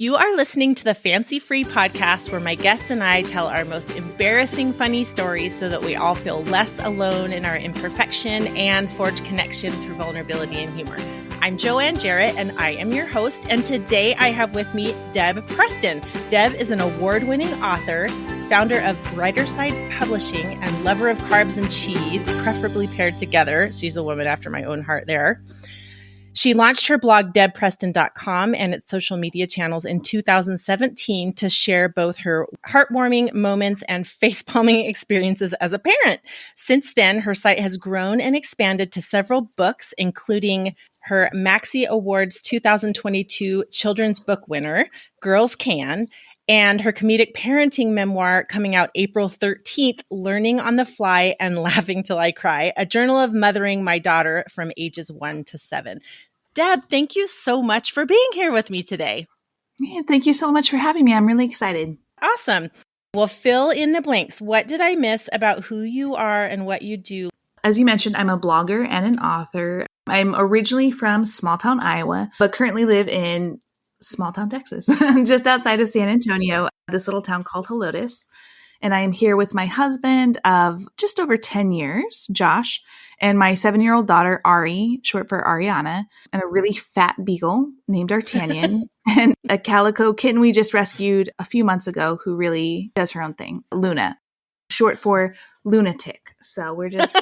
You are listening to the Fancy Free podcast where my guests and I tell our most embarrassing funny stories so that we all feel less alone in our imperfection and forge connection through vulnerability and humor. I'm Joanne Jarrett, and I am your host, and today I have with me Deb Preston. Deb is an award-winning author, founder of Brighter Side Publishing, and lover of carbs and cheese, preferably paired together. She's a woman after my own heart there. She launched her blog, debpreston.com, and its social media channels in 2017 to share both her heartwarming moments and facepalming experiences as a parent. Since then, her site has grown and expanded to several books, including her Maxi Awards 2022 children's book winner, Girls Can, and her comedic parenting memoir coming out April 13th, Learning on the Fly and Laughing Till I Cry, a journal of mothering my daughter from ages 1 to 7. Deb, thank you so much for being here with me today. Yeah, thank you so much for having me. I'm really excited. Awesome. Well, fill in the blanks. What did I miss about who you are and what you do? As you mentioned, I'm a blogger and an author. I'm originally from small town Iowa, but currently live in small town Texas, just outside of San Antonio, this little town called Helotes. And I am here with my husband of just over 10 years, Josh, and my 7-year-old daughter, Ari, short for Ariana, and a really fat beagle named D'Artagnan, and a calico kitten we just rescued a few months ago who really does her own thing, Luna, short for lunatic. So we're just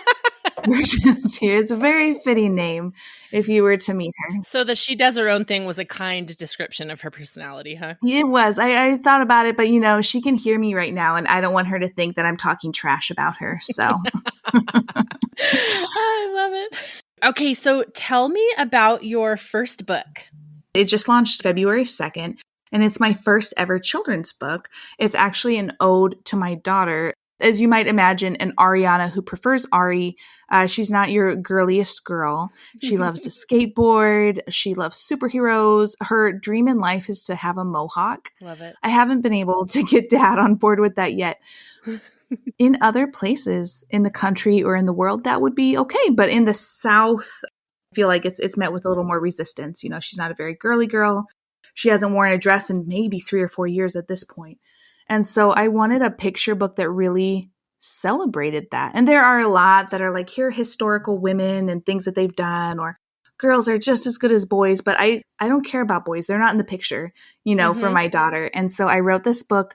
here. It's a very fitting name if you were to meet her. So the she does her own thing was a kind description of her personality, huh? It was. I thought about it, but she can hear me right now and I don't want her to think that I'm talking trash about her. So I love it. Okay, so tell me about your first book. It just launched February 2nd, and it's my first ever children's book. It's actually an ode to my daughter. As you might imagine, an Ariana who prefers Ari. She's not your girliest girl. She loves to skateboard. She loves superheroes. Her dream in life is to have a mohawk. Love it. I haven't been able to get Dad on board with that yet. In other places in the country or in the world, that would be okay. But in the South, I feel like it's met with a little more resistance. She's not a very girly girl. She hasn't worn a dress in maybe 3 or 4 years at this point. And so I wanted a picture book that really celebrated that. And there are a lot that are like, here are historical women and things that they've done, or girls are just as good as boys. But I don't care about boys. They're not in the picture, for my daughter. And so I wrote this book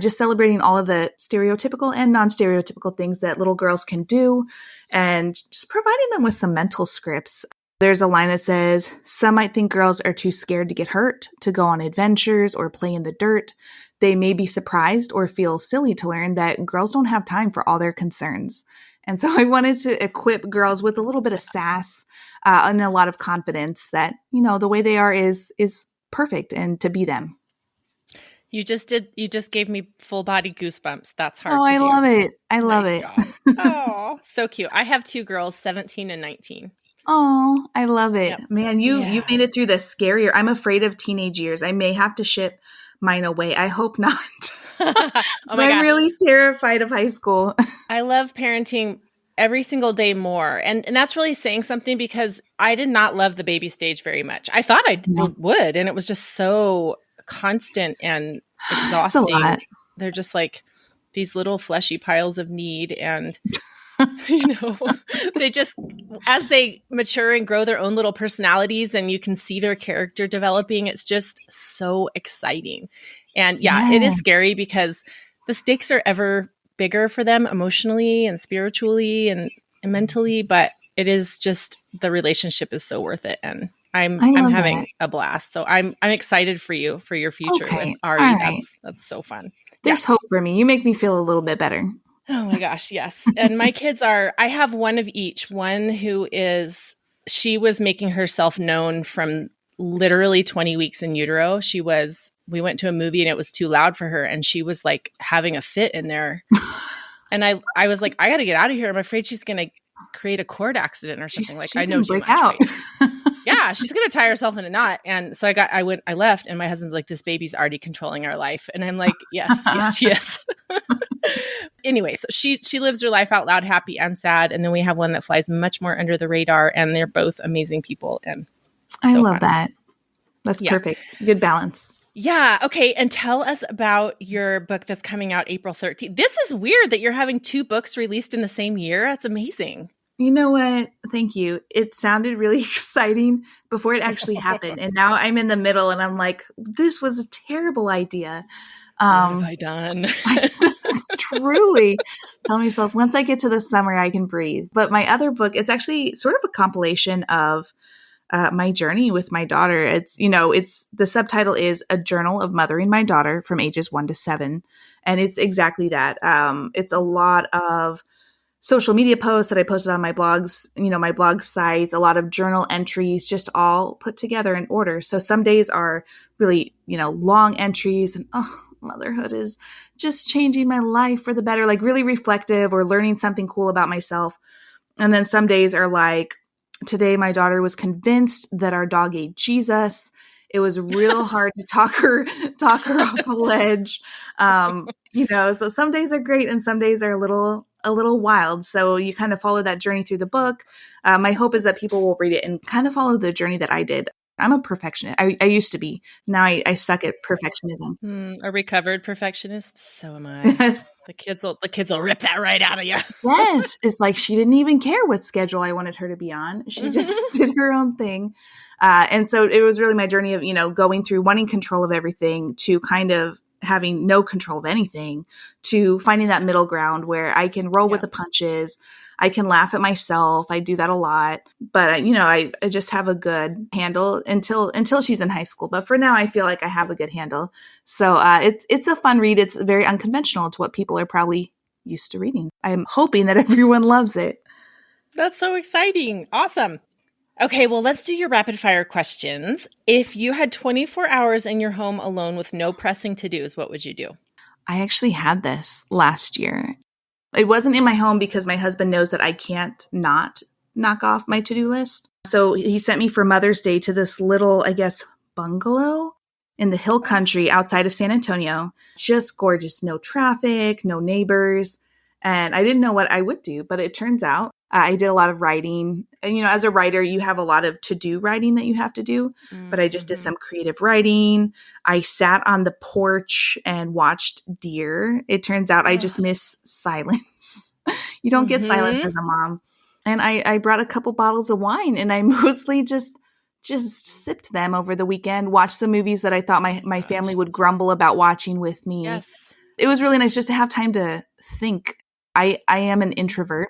just celebrating all of the stereotypical and non-stereotypical things that little girls can do and just providing them with some mental scripts. There's a line that says, some might think girls are too scared to get hurt, to go on adventures or play in the dirt. They may be surprised or feel silly to learn that girls don't have time for all their concerns. And so I wanted to equip girls with a little bit of sass and a lot of confidence that, the way they are is perfect and to be them. You just gave me full body goosebumps. That's hard. Oh, I love it. I love it. Oh, so cute. I have 2 girls, 17 and 19. Oh, I love it. Yep. Man, you made it through the scarier. I'm afraid of teenage years. I may have to ship mine away. I hope not. Oh my gosh. I'm really terrified of high school. I love parenting every single day more. And that's really saying something because I did not love the baby stage very much. I thought I would. And it was just so constant and exhausting. It's a lot. They're just like these little fleshy piles of need. And they just, as they mature and grow their own little personalities and you can see their character developing, it's just so exciting. And it is scary because the stakes are ever bigger for them emotionally and spiritually and mentally, but it is just, the relationship is so worth it. And I'm having a blast. So I'm excited for you, for your future with Ari. Right. That's so fun. There's hope for me. You make me feel a little bit better. Oh my gosh, yes. And my kids I have one of each. One who she was making herself known from literally 20 weeks in utero. We went to a movie and it was too loud for her and she was like having a fit in there. And I was like, I got to get out of here. I'm afraid she's going to create a cord accident or something. Like I know too much. Out. Right? Yeah, she's going to tie herself in a knot. And so I left and my husband's like, this baby's already controlling our life. And I'm like, yes, she is. Anyway, so she lives her life out loud, happy and sad. And then we have one that flies much more under the radar and they're both amazing people. And I love that. That's perfect. Good balance. Yeah. Okay. And tell us about your book that's coming out April 13th. This is weird that you're having 2 books released in the same year. That's amazing. You know what? Thank you. It sounded really exciting before it actually happened. And now I'm in the middle and I'm like, this was a terrible idea. What have I done? Truly tell myself once I get to the summer, I can breathe. But my other book, it's actually sort of a compilation of my journey with my daughter. It's the subtitle is A Journal of Mothering My Daughter from ages 1 to 7. And it's exactly that. It's a lot of social media posts that I posted on my blogs, my blog sites, a lot of journal entries, just all put together in order. So some days are really, long entries and, motherhood is just changing my life for the better, like really reflective or learning something cool about myself. And then some days are like, today my daughter was convinced that our dog ate Jesus. It was real hard to talk her off the ledge. So some days are great and some days are a little wild. So you kind of follow that journey through the book. My hope is that people will read it and kind of follow the journey that I did. I'm a perfectionist. I used to be. Now I suck at perfectionism. A recovered perfectionist. So am I. Yes. The kids will rip that right out of you. Yes. It's like she didn't even care what schedule I wanted her to be on. She just did her own thing. And so it was really my journey of, going through wanting control of everything to kind of having no control of anything to finding that middle ground where I can roll with the punches. I can laugh at myself. I do that a lot, but I just have a good handle until she's in high school. But for now, I feel like I have a good handle. So it's a fun read. It's very unconventional to what people are probably used to reading. I'm hoping that everyone loves it. That's so exciting. Awesome. Okay, well, let's do your rapid fire questions. If you had 24 hours in your home alone with no pressing to-dos, what would you do? I actually had this last year. It wasn't in my home because my husband knows that I can't not knock off my to-do list. So he sent me for Mother's Day to this little, I guess, bungalow in the hill country outside of San Antonio. Just gorgeous. No traffic, no neighbors. And I didn't know what I would do, but it turns out I did a lot of writing. And, as a writer, you have a lot of to-do writing that you have to do. But I just did some creative writing. I sat on the porch and watched deer. It turns out I just miss silence. You don't get silence as a mom. And I brought a couple bottles of wine and I mostly just sipped them over the weekend, watched some movies that I thought my family would grumble about watching with me. Yes. It was really nice just to have time to think. I am an introvert.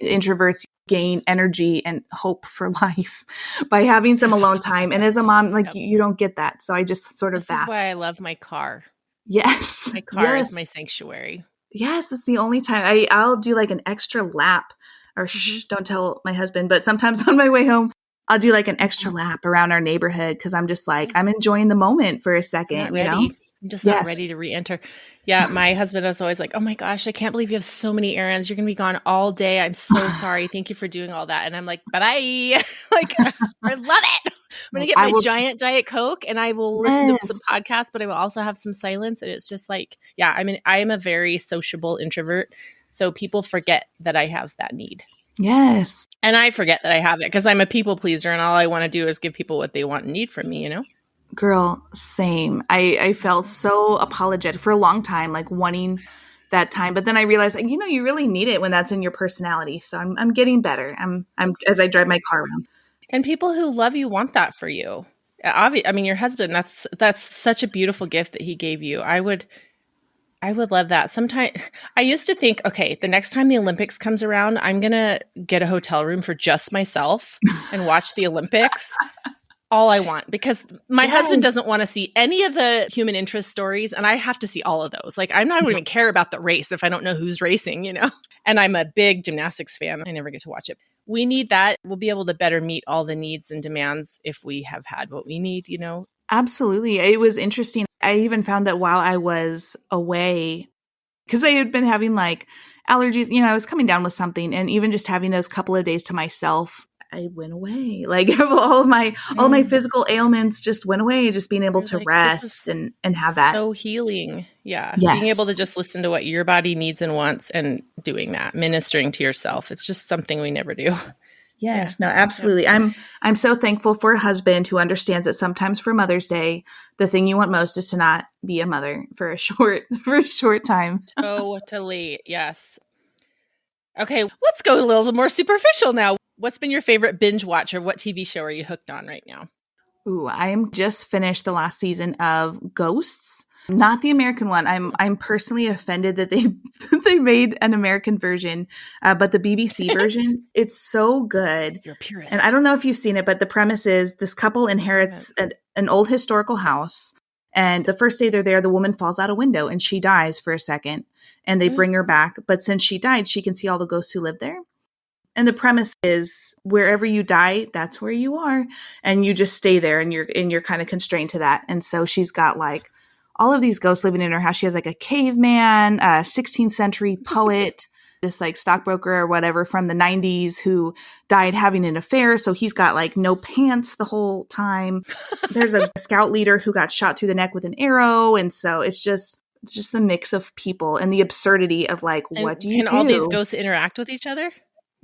Introverts gain energy and hope for life by having some alone time. And as a mom, you don't get that. So I just sort of This is why I love my car. Yes. My car is my sanctuary. Yes. It's the only time I'll do like an extra lap or don't tell my husband, but sometimes on my way home, I'll do like an extra lap around our neighborhood. Cause I'm just like, I'm enjoying the moment for a second, I'm just not ready to re-enter. Yeah, my husband was always like, oh my gosh, I can't believe you have so many errands. You're going to be gone all day. I'm so sorry. Thank you for doing all that. And I'm like, bye-bye. I love it. I'm going to get my giant Diet Coke and I will listen to some podcasts, but I will also have some silence. And it's just like, I am a very sociable introvert. So people forget that I have that need. Yes. And I forget that I have it because I'm a people pleaser and all I want to do is give people what they want and need from me, Girl, same. I felt so apologetic for a long time, like wanting that time. But then I realized, you really need it when that's in your personality. So I'm getting better. I'm as I drive my car around. And people who love you want that for you. Your husband, that's such a beautiful gift that he gave you. I would love that. Sometimes I used to think, okay, the next time the Olympics comes around, I'm going to get a hotel room for just myself and watch the Olympics. All I want, because my husband doesn't want to see any of the human interest stories, and I have to see all of those. Like, I'm not even care about the race if I don't know who's racing, And I'm a big gymnastics fan. I never get to watch it. We need that. We'll be able to better meet all the needs and demands if we have had what we need, Absolutely. It was interesting. I even found that while I was away, because I had been having like allergies, I was coming down with something, and even just having those couple of days to myself, I went away. Like all of my physical ailments just went away. Just being able to rest and have that. So healing. Yeah. Yes. Being able to just listen to what your body needs and wants and doing that, ministering to yourself. It's just something we never do. Yes, no, absolutely. I'm so thankful for a husband who understands that sometimes for Mother's Day, the thing you want most is to not be a mother for a short time. Totally. Yes. Okay, let's go a little more superficial now. What's been your favorite binge watch, or what TV show are you hooked on right now? Ooh, I'm just finished the last season of Ghosts. Not the American one. I'm personally offended that they made an American version, but the BBC version, it's so good. You're a purist. And I don't know if you've seen it, but the premise is this couple inherits an old historical house. And the first day they're there, the woman falls out a window and she dies for a second. And they bring her back. But since she died, she can see all the ghosts who live there. And the premise is wherever you die, that's where you are. And you just stay there and you're kind of constrained to that. And so she's got like all of these ghosts living in her house. She has like a caveman, a 16th century poet, this like stockbroker or whatever from the 90s who died having an affair. So he's got like no pants the whole time. There's a scout leader who got shot through the neck with an arrow. And so it's just the mix of people and the absurdity of like, what do you do? Can all these ghosts interact with each other?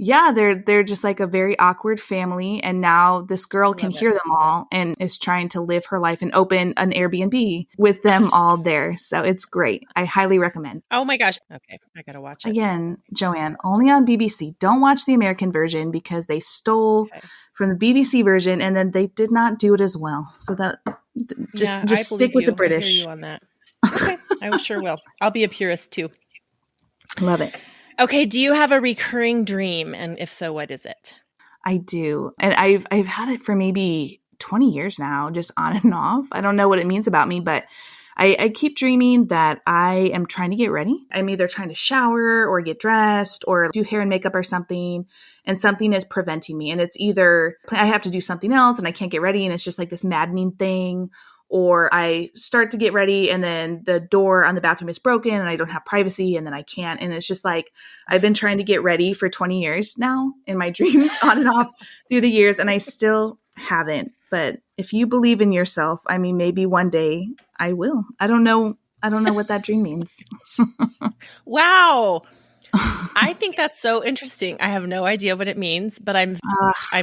Yeah, they're just like a very awkward family. And now this girl can hear them all and is trying to live her life and open an Airbnb with them all there. So it's great. I highly recommend. Oh my gosh. Okay, I got to watch it. Again, Joanne, only on BBC. Don't watch the American version because they stole from the BBC version and then they did not do it as well. So that just stick with the British. I hear you on that. Okay, I sure will. I'll be a purist too. Love it. Okay, do you have a recurring dream? And if so, what is it? I do. And I've had it for maybe 20 years now, just on and off. I don't know what it means about me, but I keep dreaming that I am trying to get ready. I'm either trying to shower or get dressed or do hair and makeup or something, and something is preventing me. And it's either I have to do something else and I can't get ready and it's just like this maddening thing, or I start to get ready and then the door on the bathroom is broken and I don't have privacy and then I can't. And it's just like, I've been trying to get ready for 20 years now in my dreams on and off through the years. And I still haven't, but if you believe in yourself, I mean, maybe one day I will. I don't know what that dream means. Wow. I think that's so interesting. I have no idea what it means, but I'm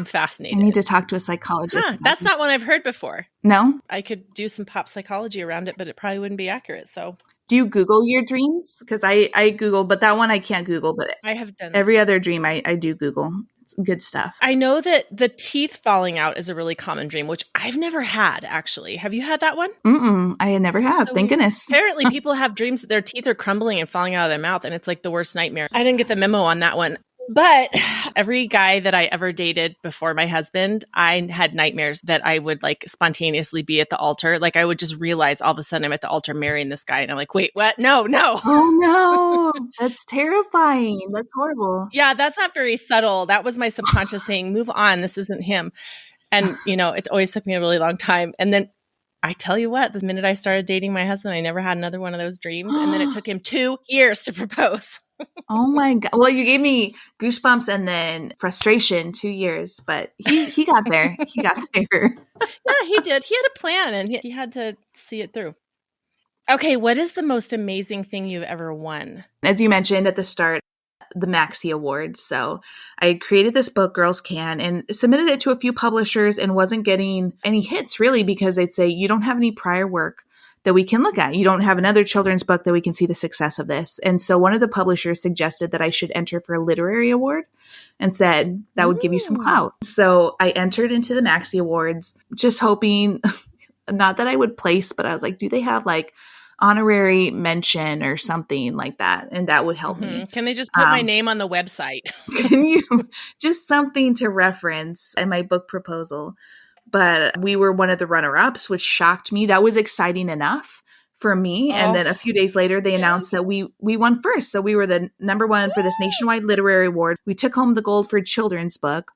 fascinated. I need to talk to a psychologist. That's not one I've heard before. No? I could do some pop psychology around it, but it probably wouldn't be accurate. So, do you Google your dreams? Because I Google, but that one I can't Google. But I have done every other dream I do Google. It's good stuff. I know that the teeth falling out is a really common dream, which I've never had, actually. Have you had that one? I never have. Thank goodness. Apparently, people have dreams that their teeth are crumbling and falling out of their mouth, and it's like the worst nightmare. I didn't get the memo on that one. But every guy that I ever dated before my husband, I had nightmares that I would like spontaneously be at the altar. Like I would just realize all of a sudden I'm at the altar marrying this guy. And I'm like, wait, what? No. Oh, no. That's terrifying. That's horrible. Yeah, that's not very subtle. That was my subconscious saying, move on. This isn't him. And, it always took me a really long time. And then I tell you what, the minute I started dating my husband, I never had another one of those dreams. And then it took him 2 years to propose. Oh my God. Well, you gave me goosebumps and then frustration, 2 years, but he got there. He got there. Yeah, he did. He had a plan and he had to see it through. Okay. What is the most amazing thing you've ever won? As you mentioned at the start, the Maxie Awards. So I created this book, Girls Can, and submitted it to a few publishers and wasn't getting any hits really because they'd say, you don't have any prior work that we can look at. You don't have another children's book that we can see the success of this. And so one of the publishers suggested that I should enter for a literary award and said that would give you some clout. So I entered into the Maxie Awards, just hoping, not that I would place, but I was like, do they have like honorary mention or something like that? And that would help me. Can they just put my name on the website? Can you just something to reference in my book proposal? But we were one of the runner-ups, which shocked me. That was exciting enough for me. And then a few days later, they announced that we won first. So we were the number one for this nationwide literary award. We took home the gold for children's book.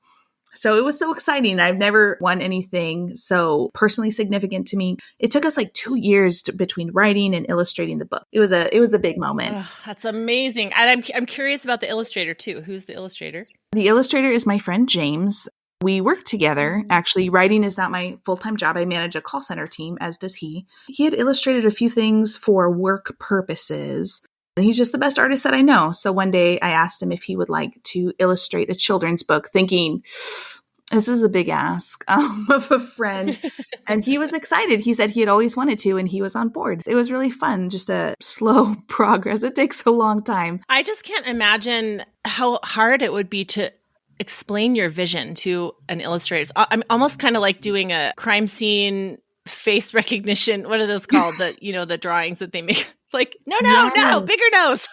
So it was so exciting. I've never won anything so personally significant to me. It took us like 2 years between writing and illustrating the book. It was a big moment. Oh, that's amazing. And I'm curious about the illustrator too. Who's the illustrator? The illustrator is my friend James. We work together. Actually, writing is not my full-time job. I manage a call center team, as does he. He had illustrated a few things for work purposes. And he's just the best artist that I know. So one day I asked him if he would like to illustrate a children's book, thinking, this is a big ask of a friend. And he was excited. He said he had always wanted to, and he was on board. It was really fun, just a slow progress. It takes a long time. I just can't imagine how hard it would be to explain your vision to an illustrator. I'm almost kind of like doing a crime scene face recognition. What are those called? The drawings that they make. Like, no, bigger nose,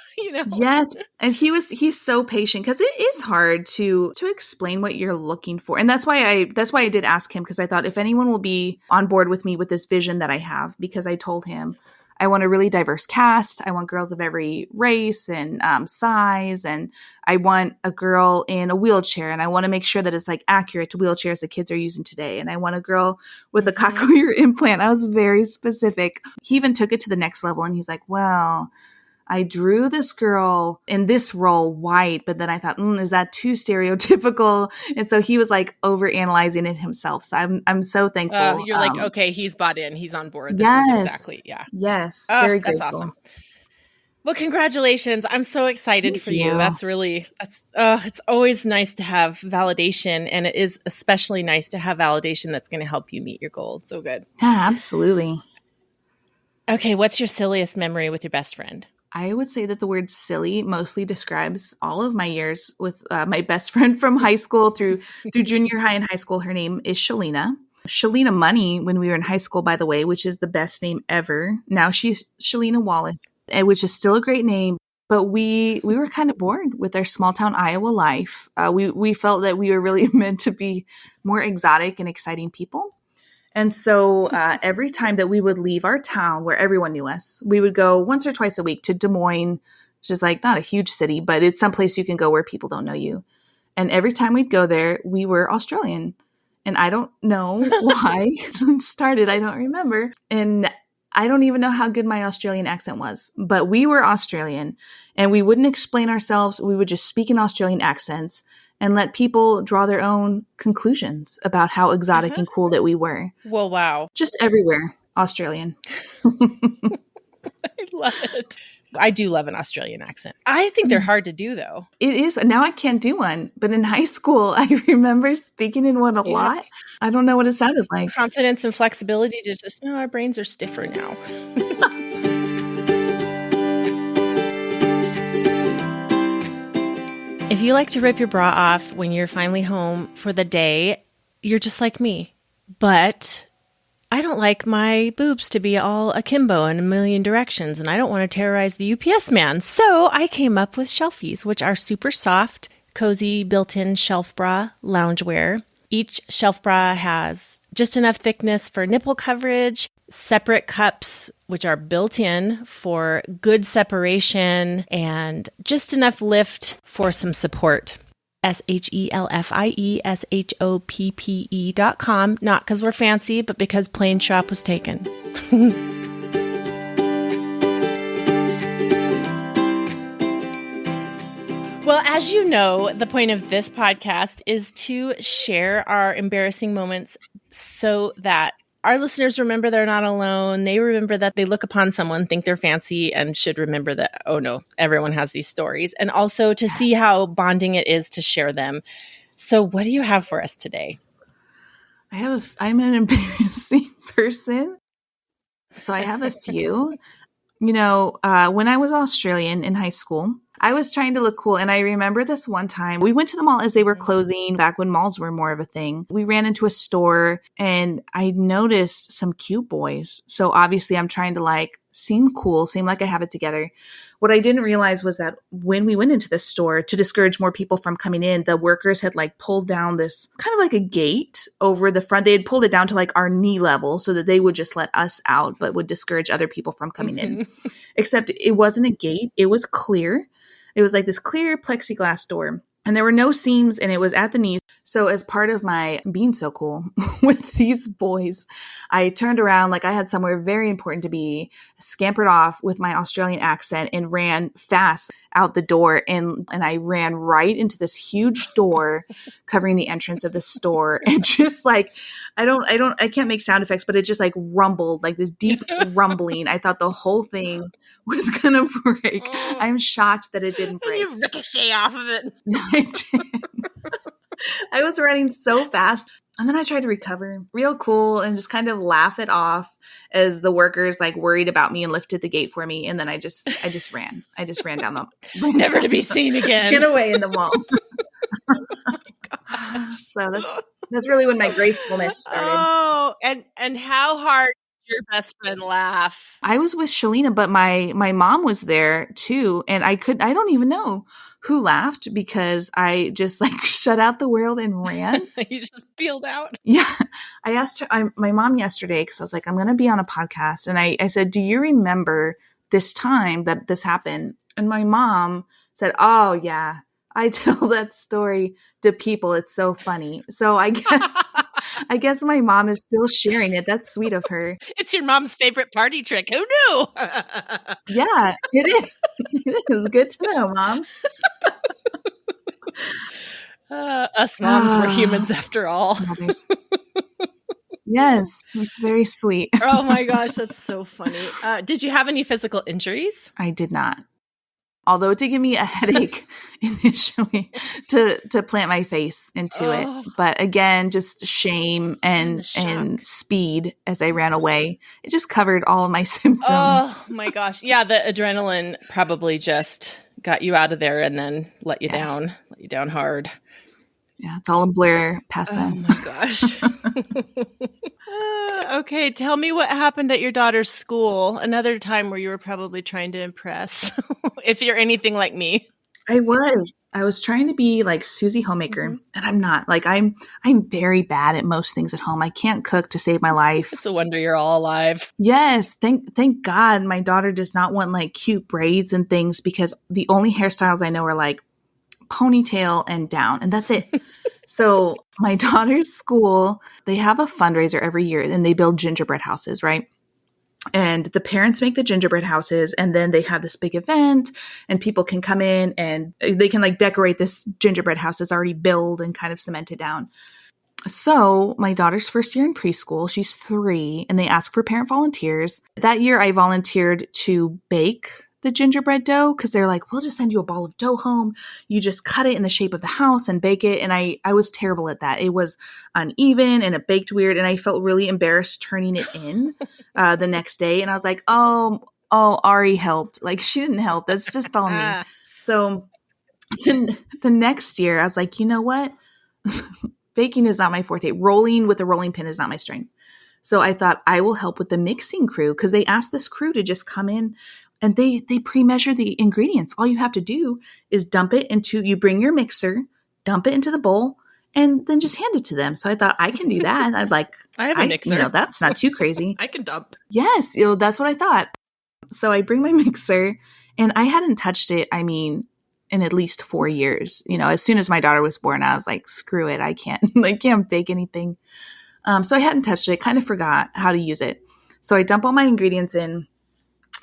Yes. And he's so patient, because it is hard to explain what you're looking for. And that's why I did ask him, because I thought if anyone will be on board with me with this vision that I have, because I told him I want a really diverse cast. I want girls of every race and size. And I want a girl in a wheelchair. And I want to make sure that it's like accurate to wheelchairs that kids are using today. And I want a girl with a cochlear implant. I was very specific. He even took it to the next level. And he's like, well, I drew this girl in this role white, but then I thought, is that too stereotypical? And so he was like over analyzing it himself. So I'm so thankful. You're like, okay, he's bought in. He's on board. This yes, is exactly. Yeah. Yes. Very that's grateful. awesome. Well, congratulations. I'm so excited Thank for you. It's always nice to have validation. And it is especially nice to have validation that's going to help you meet your goals. So good. Yeah, absolutely. Okay. What's your silliest memory with your best friend? I would say that the word silly mostly describes all of my years with my best friend from high school through junior high and high school. Her name is Shalina. Shalina Money when we were in high school, by the way, which is the best name ever. Now she's Shalina Wallace, which is still a great name. But we were kind of bored with our small town Iowa life. We felt that we were really meant to be more exotic and exciting people. And so every time that we would leave our town where everyone knew us, we would go once or twice a week to Des Moines, which is like not a huge city, but it's someplace you can go where people don't know you. And every time we'd go there, we were Australian. And I don't know why it started. I don't remember. And I don't even know how good my Australian accent was, but we were Australian and we wouldn't explain ourselves. We would just speak in Australian accents and let people draw their own conclusions about how exotic and cool that we were. Well, wow. Just everywhere, Australian. I love it. I do love an Australian accent. I think they're hard to do, though. It is. Now I can't do one. But in high school, I remember speaking in one a lot. I don't know what it sounded like. Confidence and flexibility to just, our brains are stiffer now. If you like to rip your bra off when you're finally home for the day, you're just like me. But I don't like my boobs to be all akimbo in a million directions, and I don't want to terrorize the UPS man. So I came up with Shelfies, which are super soft, cozy, built-in shelf bra loungewear. Each shelf bra has just enough thickness for nipple coverage, separate cups, which are built in for good separation, and just enough lift for some support. SHELFIESHOPPE.com. Not because we're fancy, but because Plain Shop was taken. Well, as you know, the point of this podcast is to share our embarrassing moments so that our listeners remember they're not alone. They remember that they look upon someone, think they're fancy, and should remember that, oh no, everyone has these stories. And also to see how bonding it is to share them. So what do you have for us today? I'm an embarrassing person. So I have a few. When I was Australian in high school, I was trying to look cool. And I remember this one time we went to the mall as they were closing back when malls were more of a thing. We ran into a store and I noticed some cute boys. So obviously I'm trying to seem cool, seem like I have it together. What I didn't realize was that when we went into the store to discourage more people from coming in, the workers had pulled down this kind of like a gate over the front. They had pulled it down to our knee level so that they would just let us out, but would discourage other people from coming in. Except it wasn't a gate. It was clear. It was this clear plexiglass door and there were no seams and it was at the knees. So as part of my being so cool with these boys, I turned around like I had somewhere very important to be, scampered off with my Australian accent and ran fast out the door. And I ran right into this huge door covering the entrance of the store. And just like, I can't make sound effects, but it just like rumbled, like this deep rumbling. I thought the whole thing was going to break. I'm shocked that it didn't break. You ricochet off of it. I did. I was running so fast. And then I tried to recover real cool and just kind of laugh it off as the workers like worried about me and lifted the gate for me. And then I just ran. I just ran down the never to be seen again. Get away in the mall. So that's really when my gracefulness started. Oh, and how hard did your best friend laugh? I was with Shalina, but my mom was there too. And I don't even know who laughed because I just like shut out the world and ran. You just peeled out? Yeah. I asked her, my mom yesterday, because I was like, I'm going to be on a podcast. And I said, do you remember this time that this happened? And my mom said, oh, yeah, I tell that story to people. It's so funny. So I guess my mom is still sharing it. That's sweet of her. It's your mom's favorite party trick. Who knew? Yeah, it is. It is good to know, Mom. Us moms were humans after all. Yes, it's very sweet. Oh my gosh, that's so funny. Did you have any physical injuries? I did not. Although it did give me a headache initially to plant my face into it. But again, just shame and speed as I ran away. It just covered all of my symptoms. Oh my gosh. Yeah, the adrenaline probably just got you out of there and then let you down hard. Yeah, it's all a blur past that. Oh my gosh. Okay, tell me what happened at your daughter's school. Another time where you were probably trying to impress, if you're anything like me. I was trying to be like Susie Homemaker, and I'm not. Like I'm very bad at most things at home. I can't cook to save my life. It's a wonder you're all alive. Yes, thank God my daughter does not want like cute braids and things, because the only hairstyles I know are like ponytail and down, and that's it. So my daughter's school, they have a fundraiser every year, and they build gingerbread houses, right? And the parents make the gingerbread houses, and then they have this big event, and people can come in and they can like decorate this gingerbread house that's already built and kind of cemented down. So my daughter's first year in preschool, she's 3, and they ask for parent volunteers. That year I volunteered to bake the gingerbread dough, because they're like, we'll just send you a ball of dough home. You just cut it in the shape of the house and bake it. And I was terrible at that. It was uneven and it baked weird. And I felt really embarrassed turning it in the next day. And I was like, oh, Ari helped. Like, she didn't help. That's just all me. So the next year I was like, you know what? Baking is not my forte. Rolling with a rolling pin is not my strength. So I thought I will help with the mixing crew, because they asked this crew to just come in and they pre-measure the ingredients. All you have to do is you bring your mixer, dump it into the bowl, and then just hand it to them. So I thought I can do that. And I have a mixer. That's not too crazy. I can dump. Yes, that's what I thought. So I bring my mixer, and I hadn't touched it, in at least 4 years. As soon as my daughter was born, I was like, screw it. I can't bake anything. So I hadn't touched it, kind of forgot how to use it. So I dump all my ingredients in,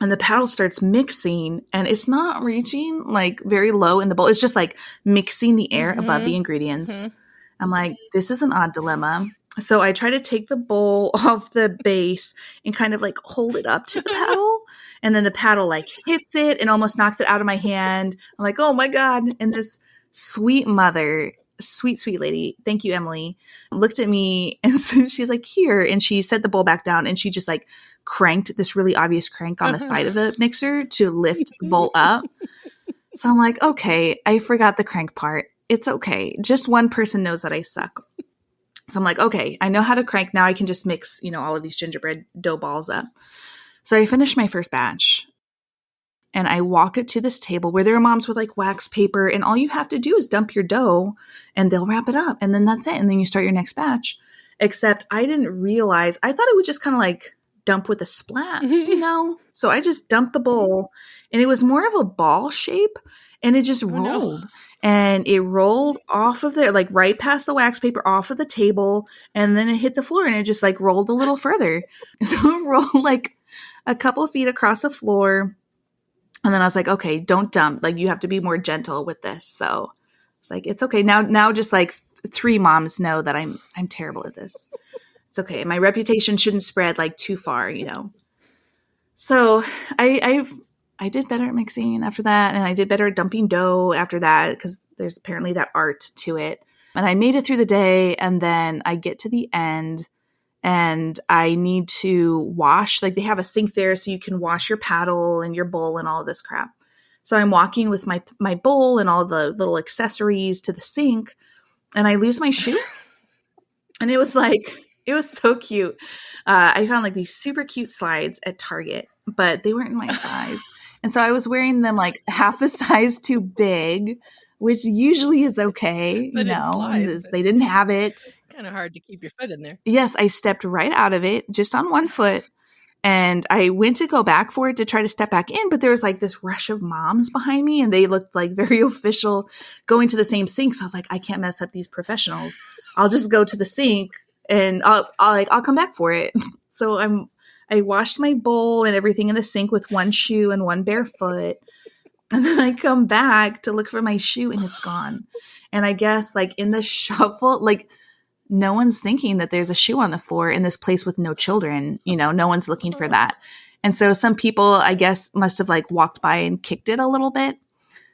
and the paddle starts mixing, and it's not reaching like very low in the bowl. It's just like mixing the air above the ingredients. Mm-hmm. I'm like, this is an odd dilemma. So I try to take the bowl off the base and kind of like hold it up to the paddle. And then the paddle like hits it and almost knocks it out of my hand. I'm like, oh my God. And this sweet mother, sweet lady, thank you, Emily, looked at me, and so she's like, here. And she set the bowl back down, and she just like cranked this really obvious crank on the side of the mixer to lift the bowl up. So I'm like, okay, I forgot the crank part. It's okay. Just one person knows that I suck. So I'm like, okay, I know how to crank. Now I can just mix, all of these gingerbread dough balls up. So I finished my first batch, and I walk it to this table where there are moms with like wax paper, and all you have to do is dump your dough and they'll wrap it up, and then that's it. And then you start your next batch. Except I didn't realize, I thought it would just kind of like dump with a splat, So I just dumped the bowl, and it was more of a ball shape, and it just rolled. No. and it rolled off of there, like right past the wax paper, off of the table, and then it hit the floor and it just like rolled a little further. So it rolled like a couple feet across the floor. And then I was like, okay, don't dump. Like, you have to be more gentle with this. So it's like, it's okay. Now just like 3 moms know that I'm terrible at this. It's okay. My reputation shouldn't spread like too far, you know? So I did better at mixing after that. And I did better at dumping dough after that, because there's apparently that art to it. And I made it through the day. And then I get to the end and I need to wash. Like, they have a sink there so you can wash your paddle and your bowl and all of this crap. So I'm walking with my bowl and all the little accessories to the sink, and I lose my shoe. And it was so cute. I found like these super cute slides at Target, but they weren't in my size. And so I was wearing them like half a size too big, which usually is okay. But they didn't have it. Kind of hard to keep your foot in there. Yes, I stepped right out of it just on one foot. And I went to go back for it to try to step back in, but there was like this rush of moms behind me and they looked like very official going to the same sink. So I was like, I can't mess up these professionals. I'll just go to the sink and I'll come back for it. So I washed my bowl and everything in the sink with one shoe and one bare foot. And then I come back to look for my shoe and it's gone. And I guess like in the shuffle, like, no one's thinking that there's a shoe on the floor in this place with no children. You know, no one's looking for that. And so some people, I guess, must have like walked by and kicked it a little bit.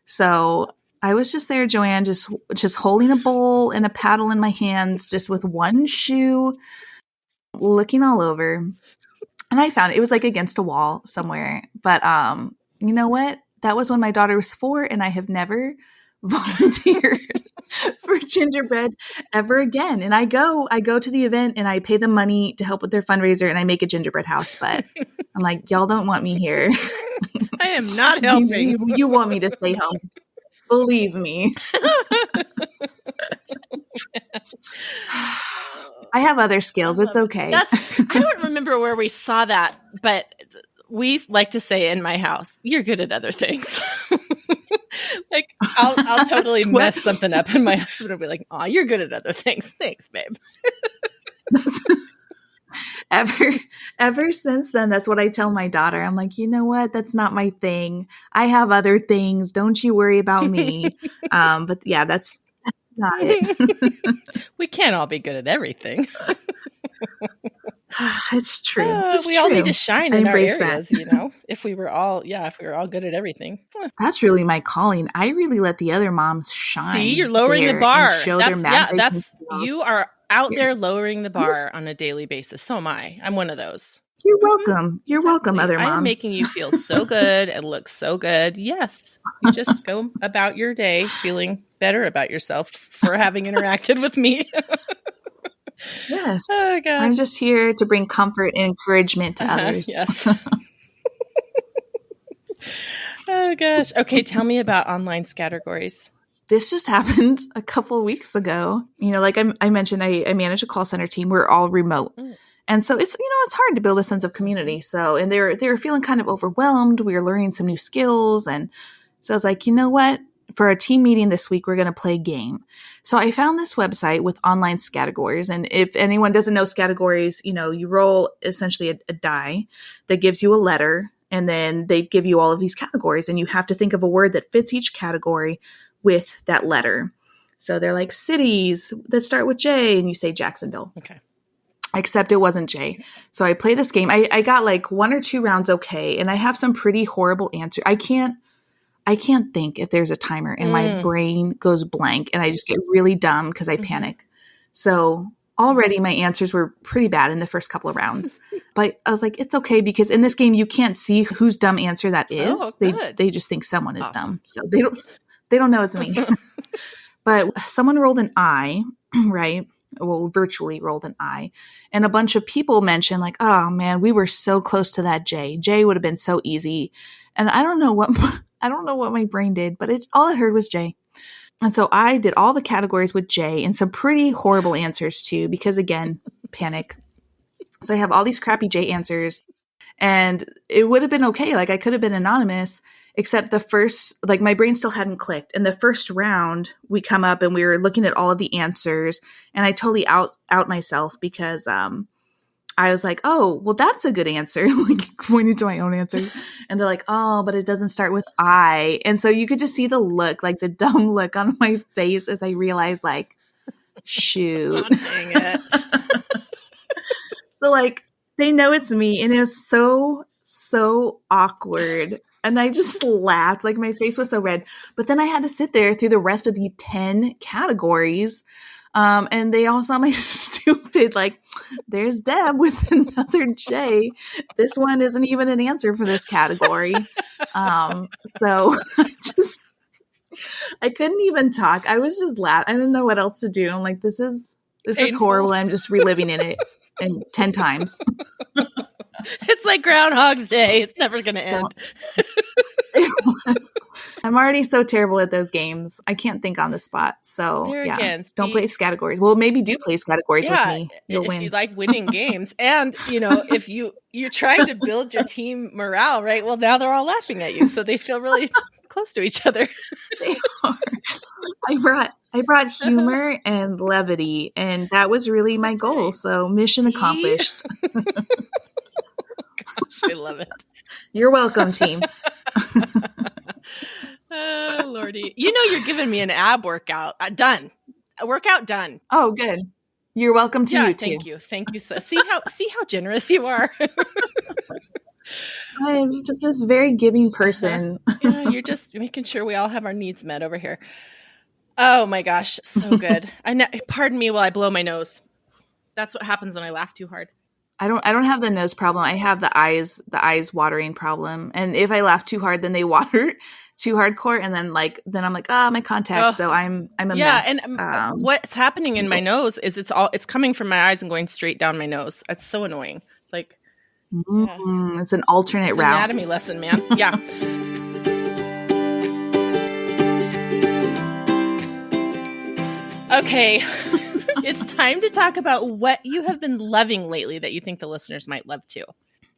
So I was just there, Joanne, just holding a bowl and a paddle in my hands, just with one shoe, looking all over. And I found it was like against a wall somewhere. But you know what? That was when my daughter was 4, and I have never volunteered for gingerbread ever again. And I go to the event and I pay them money to help with their fundraiser and I make a gingerbread house, but I'm like, y'all don't want me here. I am not helping. You want me to stay home. Believe me. I have other skills. It's okay. I don't remember where we saw that, but we like to say in my house, you're good at other things. Like, I'll totally mess something up and my husband will be like, oh, you're good at other things. Thanks, babe. Ever since then, that's what I tell my daughter. I'm like, you know what? That's not my thing. I have other things. Don't you worry about me. But yeah, that's not it. We can't all be good at everything. It's true. We all need to shine in our areas, you know, if we were all good at everything. That's really my calling. I really let the other moms shine. See, you're lowering the bar. You are out here. there lowering the bar on a daily basis. So am I. I'm one of those. You're welcome. You're welcome, other moms. I'm making you feel so good and look so good. Yes. You just go about your day feeling better about yourself for having interacted with me. Yes. Oh, gosh. I'm just here to bring comfort and encouragement to others. Yes. Oh, gosh. Okay. Tell me about online categories. This just happened a couple of weeks ago. You know, like I mentioned, I manage a call center team. We're all remote. And so it's hard to build a sense of community. So, and they were feeling kind of overwhelmed. We were learning some new skills. And so I was like, you know what? For our team meeting this week, we're going to play a game. So I found this website with online categories. And if anyone doesn't know categories, you know, you roll essentially a die that gives you a letter, and then they give you all of these categories, and you have to think of a word that fits each category with that letter. So they're like cities that start with J, and you say Jacksonville. Okay. Except it wasn't J. So I play this game. I got like 1 or 2 rounds okay, and I have some pretty horrible answers. I can't think if there's a timer, and my brain goes blank and I just get really dumb because I panic. So already my answers were pretty bad in the first couple of rounds, but I was like, it's okay, because in this game, you can't see whose dumb answer that is. Oh, they just think someone is dumb. So they don't know it's me, but someone rolled an I, right? Well, virtually rolled an I, and a bunch of people mentioned like, oh man, we were so close to that J. J would have been so easy. And I don't know what my brain did, but all it heard was J. And so I did all the categories with J and some pretty horrible answers too, because again, panic. So I have all these crappy J answers, and it would have been okay. Like I could have been anonymous, except the first, like my brain still hadn't clicked. And the first round we come up and we were looking at all of the answers, and I totally out myself because I was like, oh, well, that's a good answer. Like pointing to my own answer. And they're like, oh, but it doesn't start with I. And so you could just see the look, like the dumb look on my face as I realized, like, shoot. Oh, dang it. So like they know it's me, and it was so awkward. And I just laughed, like my face was so red. But then I had to sit there through the rest of the 10 categories. And they all saw my stupid, like, there's Deb with another J. This one isn't even an answer for this category. So I couldn't even talk. I was just laughing. I didn't know what else to do. I'm like, this is horrible. I'm just reliving in it and 10 times. It's like Groundhog's Day. It's never going to end. It was. I'm already so terrible at those games. I can't think on the spot. So don't play categories. Well, maybe do play categories with me. You'll win. If you like winning games. And, if you're trying to build your team morale, right? Well, now they're all laughing at you. So they feel really close to each other. They are. I brought humor and levity, and that was really my goal. So mission accomplished. Gosh, I love it. You're welcome, team. Oh, Lordy. You're giving me an ab workout. Done. A workout done. Oh, good. You're welcome to you, too. Thank you. So see how generous you are. I'm just a very giving person. Yeah, you're just making sure we all have our needs met over here. Oh, my gosh. So good. Pardon me while I blow my nose. That's what happens when I laugh too hard. I don't have the nose problem. I have the eyes watering problem. And if I laugh too hard, then they water too hardcore. And then I'm like, my contacts. So I'm a mess. Yeah. And what's happening in my nose is it's coming from my eyes and going straight down my nose. That's so annoying. Like, it's an alternate route. Anatomy lesson, man. Yeah. Okay. It's time to talk about what you have been loving lately that you think the listeners might love too.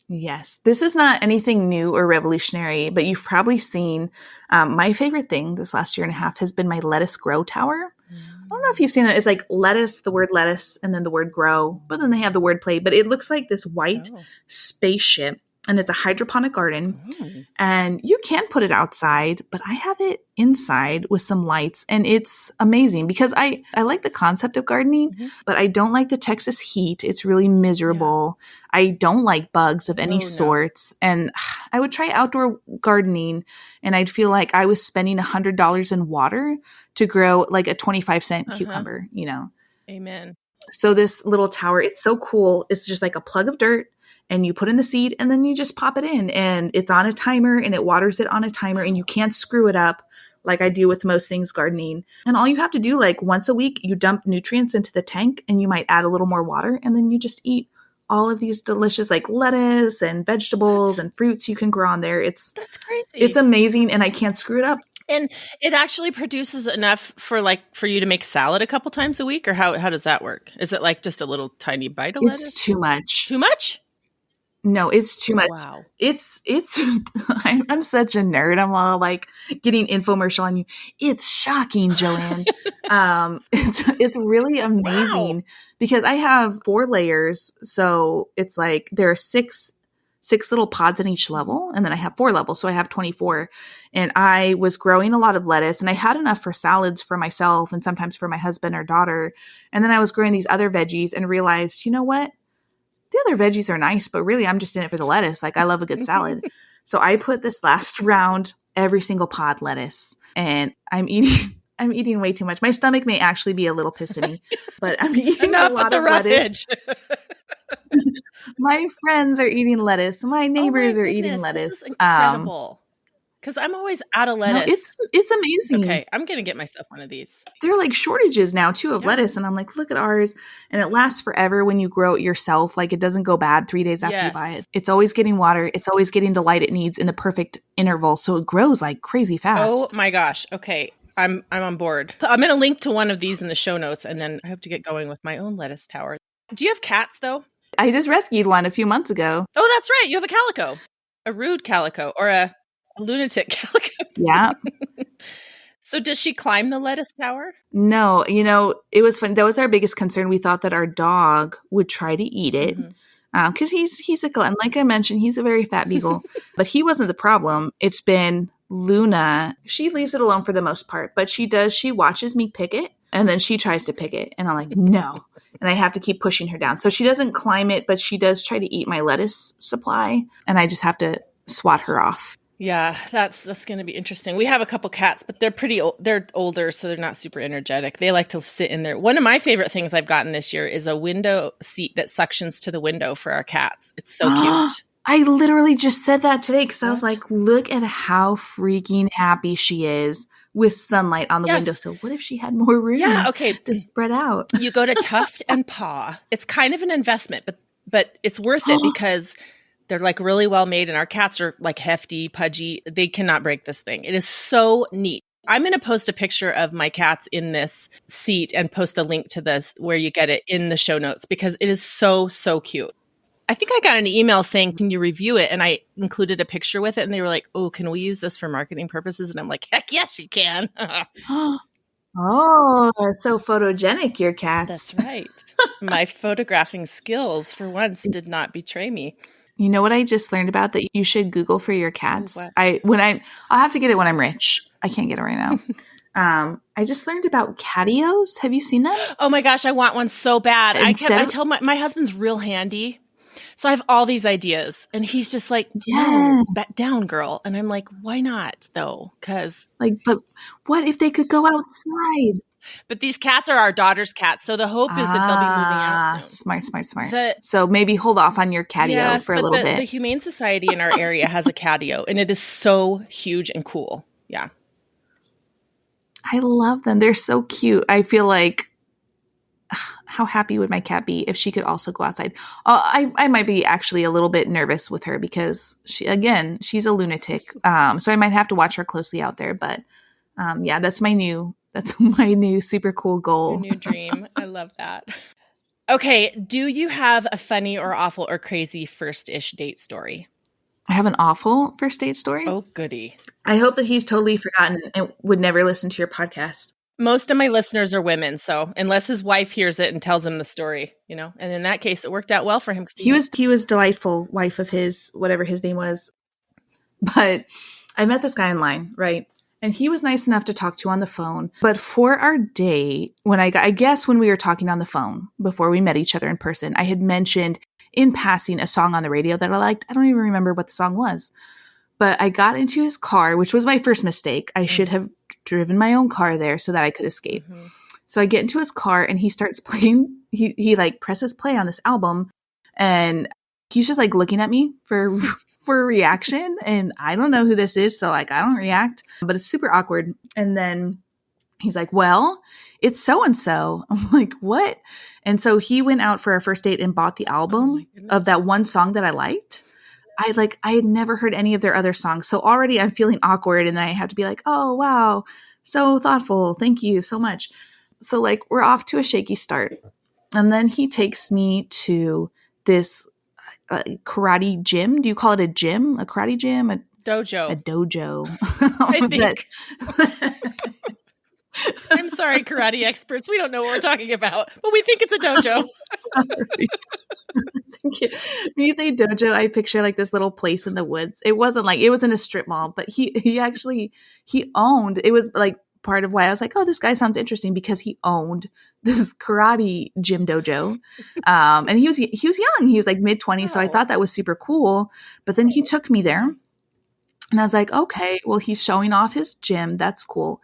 Yes. This is not anything new or revolutionary, but you've probably seen my favorite thing this last year and a half has been my LettuceGrow tower. I don't know if you've seen that. It's like lettuce, the word lettuce, and then the word grow, but then they have the word play. But it looks like this white spaceship, and it's a hydroponic garden. And you can put it outside, but I have it inside with some lights, and it's amazing because I like the concept of gardening, but I don't like the Texas heat. It's really miserable. Yeah. I don't like bugs of any sorts. And I would try outdoor gardening, and I'd feel like I was spending $100 in water to grow like a 25-cent cucumber, Amen. So this little tower, it's so cool. It's just like a plug of dirt, and you put in the seed, and then you just pop it in, and it's on a timer, and it waters it on a timer, and you can't screw it up like I do with most things gardening. And all you have to do, like once a week, you dump nutrients into the tank, and you might add a little more water, and then you just eat all of these delicious like lettuce and vegetables and fruits you can grow on there. That's crazy. It's amazing, and I can't screw it up. And it actually produces enough for you to make salad a couple times a week, or how does that work? Is it like just a little tiny bite of lettuce? It's too much. Too much? No, it's too much. Wow. It's I'm such a nerd. I'm all like getting infomercial on you. It's shocking, Joanne. It's really amazing because I have 4 layers. So it's like there are six little pods in each level. And then I have 4 levels. So I have 24. And I was growing a lot of lettuce, and I had enough for salads for myself and sometimes for my husband or daughter. And then I was growing these other veggies and realized, you know what? The other veggies are nice, but really I'm just in it for the lettuce. Like I love a good salad. So I put this last round, every single pod lettuce, and I'm eating way too much. My stomach may actually be a little pissed at me, but I'm eating a lot of lettuce. My friends are eating lettuce. My neighbors are eating lettuce. This is incredible. Because I'm always out of lettuce. No, it's amazing. Okay, I'm going to get myself one of these. There are like shortages now too of lettuce. And I'm like, look at ours. And it lasts forever when you grow it yourself. Like it doesn't go bad 3 days after you buy it. It's always getting water. It's always getting the light it needs in the perfect interval. So it grows like crazy fast. Oh my gosh. Okay. I'm on board. I'm going to link to one of these in the show notes. And then I have to get going with my own lettuce tower. Do you have cats though? I just rescued one a few months ago. Oh, that's right. You have a calico. A rude calico or a Lunatic calico. Yeah. So does she climb the lettuce tower? No, it was fun. That was our biggest concern. We thought that our dog would try to eat it because he's a glutton. Like I mentioned, he's a very fat beagle, but he wasn't the problem. It's been Luna. She leaves it alone for the most part, but she watches me pick it and then she tries to pick it. And I'm like, no. And I have to keep pushing her down. So she doesn't climb it, but she does try to eat my lettuce supply. And I just have to swat her off. Yeah, that's going to be interesting. We have a couple cats, but they're pretty old. They're older, so they're not super energetic. They like to sit in there. One of my favorite things I've gotten this year is a window seat that suctions to the window for our cats. It's so cute. I literally just said that today because I was like, look at how freaking happy she is with sunlight on the window. So what if she had more room to spread out? You go to Tuft and Paw. It's kind of an investment, but it's worth it because they're like really well made and our cats are like hefty, pudgy. They cannot break this thing. It is so neat. I'm going to post a picture of my cats in this seat and post a link to this where you get it in the show notes because it is so, so cute. I think I got an email saying, can you review it? And I included a picture with it and they were like, oh, can we use this for marketing purposes? And I'm like, heck yes, you can. Oh, so photogenic, your cats. That's right. My photographing skills for once did not betray me. You know what I just learned about that you should Google for your cats? I'll have to get it when I'm rich. I can't get it right now. I just learned about catios. Have you seen them? Oh my gosh, I want one so bad. I tell my husband's real handy. So I have all these ideas and he's just like, no, back down, girl. And I'm like, why not though? Because but what if they could go outside? But these cats are our daughter's cats. So the hope is that they'll be moving out soon. Smart. So maybe hold off on your catio for a little bit. The Humane Society in our area has a catio and it is so huge and cool. Yeah. I love them. They're so cute. I feel like how happy would my cat be if she could also go outside? I might be actually a little bit nervous with her because she's a lunatic. So I might have to watch her closely out there. But that's my new super cool goal. Your new dream. I love that. Okay. Do you have a funny or awful or crazy first-ish date story? I have an awful first date story. Oh, goody. I hope that he's totally forgotten and would never listen to your podcast. Most of my listeners are women, so unless his wife hears it and tells him the story, and in that case, it worked out well for him. He was delightful, wife of his, whatever his name was. But I met this guy online, right? And he was nice enough to talk to on the phone. But for our date, when we were talking on the phone before we met each other in person, I had mentioned in passing a song on the radio that I liked. I don't even remember what the song was. But I got into his car, which was my first mistake. I should have driven my own car there so that I could escape. Mm-hmm. So I get into his car and he starts playing. He like presses play on this album and he's just like looking at me for a reaction. And I don't know who this is. So like, I don't react, but it's super awkward. And then he's like, well, it's so-and-so. I'm like, what? And so he went out for our first date and bought the album of that one song that I liked. I had never heard any of their other songs. So already I'm feeling awkward and then I have to be like, oh, wow, so thoughtful. Thank you so much. So like we're off to a shaky start. And then he takes me to this karate gym. Do you call it a gym? A karate gym? A dojo. A dojo. I think. I'm sorry, karate experts. We don't know what we're talking about, but we think it's a dojo. When you say dojo, I picture like this little place in the woods. It wasn't a strip mall, but he owned, it was like part of why I was like, oh, this guy sounds interesting because he owned this karate gym dojo. And he was young. He was like mid-20s. So I thought that was super cool. But then he took me there and I was like, okay, well, he's showing off his gym. That's cool.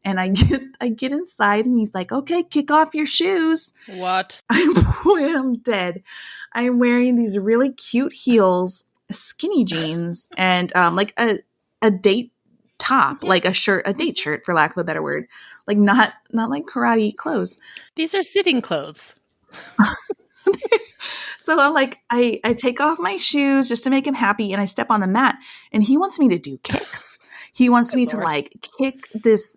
And I get inside and he's like, okay, kick off your shoes. What? I'm dead. I'm wearing these really cute heels, skinny jeans, and like a date top, like a date shirt, for lack of a better word. Like not like karate clothes. These are sitting clothes. So I take off my shoes just to make him happy and I step on the mat and he wants me to do kicks. He wants me to like kick this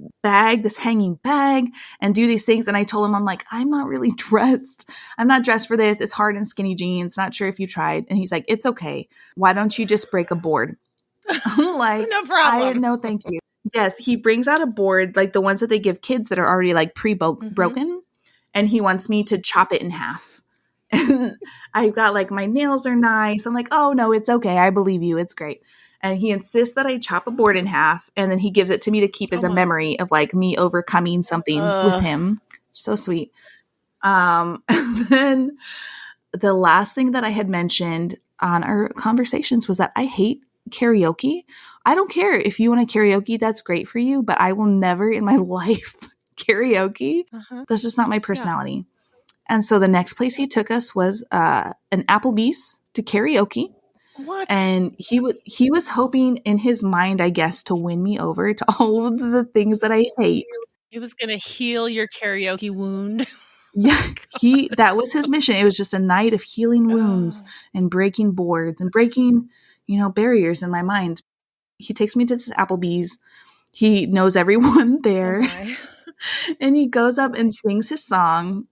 hanging bag and do these things. And I told him, I'm like, I'm not really dressed. I'm not dressed for this. It's hard in skinny jeans. Not sure if you tried. And he's like, it's okay. Why don't you just break a board? I'm like, No problem. no, thank you. Yes, he brings out a board, like the ones that they give kids that are already like Mm-hmm. broken, and he wants me to chop it in half. And I've got like my nails are nice. I'm like, oh no, it's okay. I believe you. It's great. And he insists that I chop a board in half, and then he gives it to me to keep as a memory of like me overcoming something with him. So sweet. And then the last thing that I had mentioned on our conversations was that I hate karaoke. I don't care if you want to karaoke, that's great for you, but I will never in my life karaoke. That's just not my personality. Yeah. And so the next place he took us was an Applebee's to karaoke. What? And he was hoping in his mind, I guess, to win me over to all of the things that I hate. He was going to heal your karaoke wound. Yeah, that was his mission. It was just a night of healing wounds and breaking boards and breaking, barriers in my mind. He takes me to this Applebee's. He knows everyone there. And he goes up and sings his song,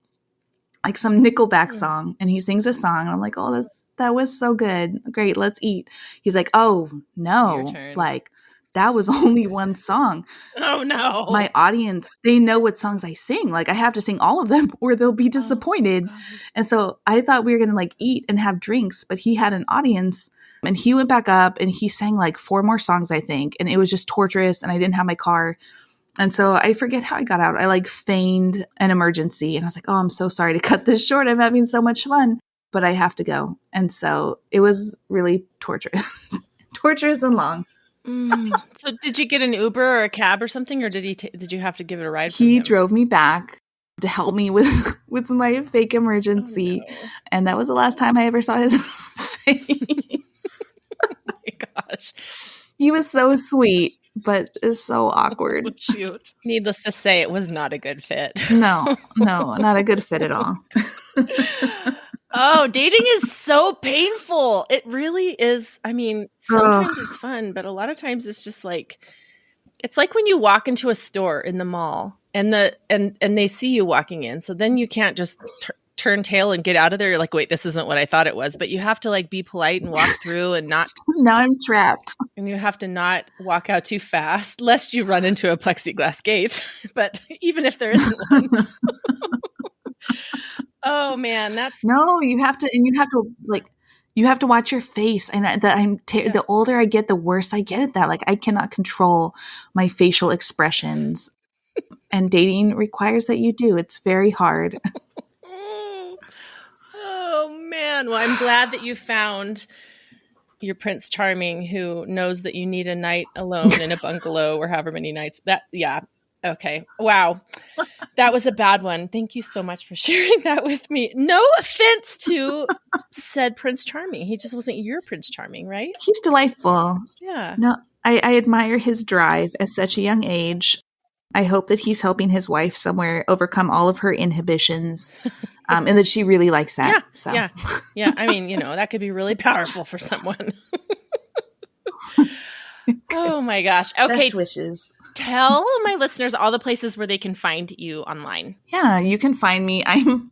like some Nickelback song. And he sings a song. And I'm like, oh, that was so good. Great, let's eat. He's like, oh, no. Like, that was only one song. Oh, no. My audience, they know what songs I sing. Like, I have to sing all of them or they'll be disappointed. And so I thought we were going to like eat and have drinks, but he had an audience and he went back up and he sang like 4 more songs, I think. And it was just torturous and I didn't have my car. And so I forget how I got out. I like feigned an emergency and I was like, oh, I'm so sorry to cut this short. I'm having so much fun, but I have to go. And so it was really torturous, torturous and long. So did you get an Uber or a cab or something, or did you have to give it a ride? He drove me back to help me with my fake emergency. Oh, no. And that was the last time I ever saw his face. Oh my gosh. He was so sweet, but it's so awkward. Oh, shoot. Needless to say, it was not a good fit. No, not a good fit at all. Oh, dating is so painful. It really is. I mean, sometimes it's fun, but a lot of times it's just like, it's like when you walk into a store in the mall and they see you walking in. So then you can't just turn tail and get out of there. You're like, wait, this isn't what I thought it was. But you have to like be polite and walk through and not. Now I'm trapped. And you have to not walk out too fast lest you run into a plexiglass gate. But even if there isn't one. Oh man, you have to watch your face. And the older I get, the worse I get at that. Like I cannot control my facial expressions, and dating requires that you do. It's very hard. Oh man, well, I'm glad that you found your Prince Charming who knows that you need a night alone in a bungalow or however many nights. Okay. Wow. That was a bad one. Thank you so much for sharing that with me. No offense to said Prince Charming. He just wasn't your Prince Charming, right? He's delightful. Yeah. No, I admire his drive at such a young age. I hope that he's helping his wife somewhere overcome all of her inhibitions and that she really likes that. Yeah. So. Yeah. I mean, that could be really powerful for someone. Oh my gosh. Okay. Best wishes. Tell my listeners all the places where they can find you online. Yeah, you can find me. I'm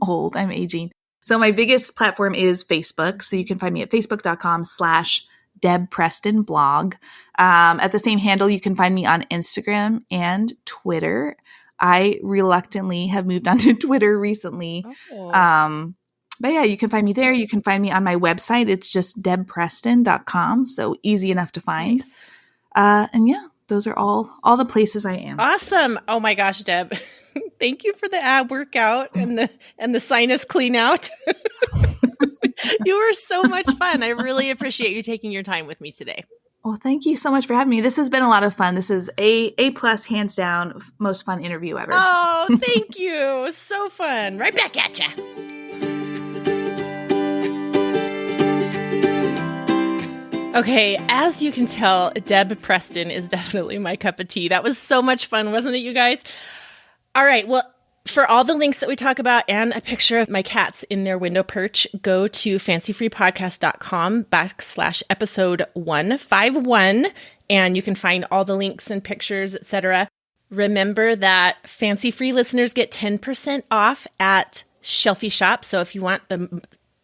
old. I'm aging. So my biggest platform is Facebook. So you can find me at facebook.com/Deb Preston blog. At the same handle, you can find me on Instagram and Twitter. I reluctantly have moved on to Twitter recently. Oh. But yeah, you can find me there. You can find me on my website. It's just debpreston.com. So easy enough to find. Nice. And yeah, those are all the places I am. Awesome. Oh my gosh, Deb. Thank you for the ab workout and the sinus clean out. You were so much fun. I really appreciate you taking your time with me today. Well, thank you so much for having me. This has been a lot of fun. This is A+, hands down, most fun interview ever. Oh, thank you. So fun. Right back at ya. Okay, as you can tell, Deb Preston is definitely my cup of tea. That was so much fun, wasn't it, you guys? All right, well, for all the links that we talk about and a picture of my cats in their window perch, go to fancyfreepodcast.com/episode 151, and you can find all the links and pictures, etc. Remember that Fancy Free listeners get 10% off at Shelfie Shop, so if you want the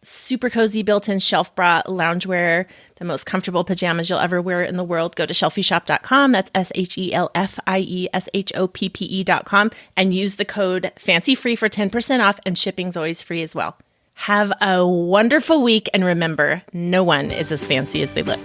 super cozy built-in shelf bra loungewear, the most comfortable pajamas you'll ever wear in the world. Go to shelfieshop.com. That's SHELFIESHOPPE.com and use the code FANCYFREE for 10% off, and shipping's always free as well. Have a wonderful week, and remember, no one is as fancy as they look.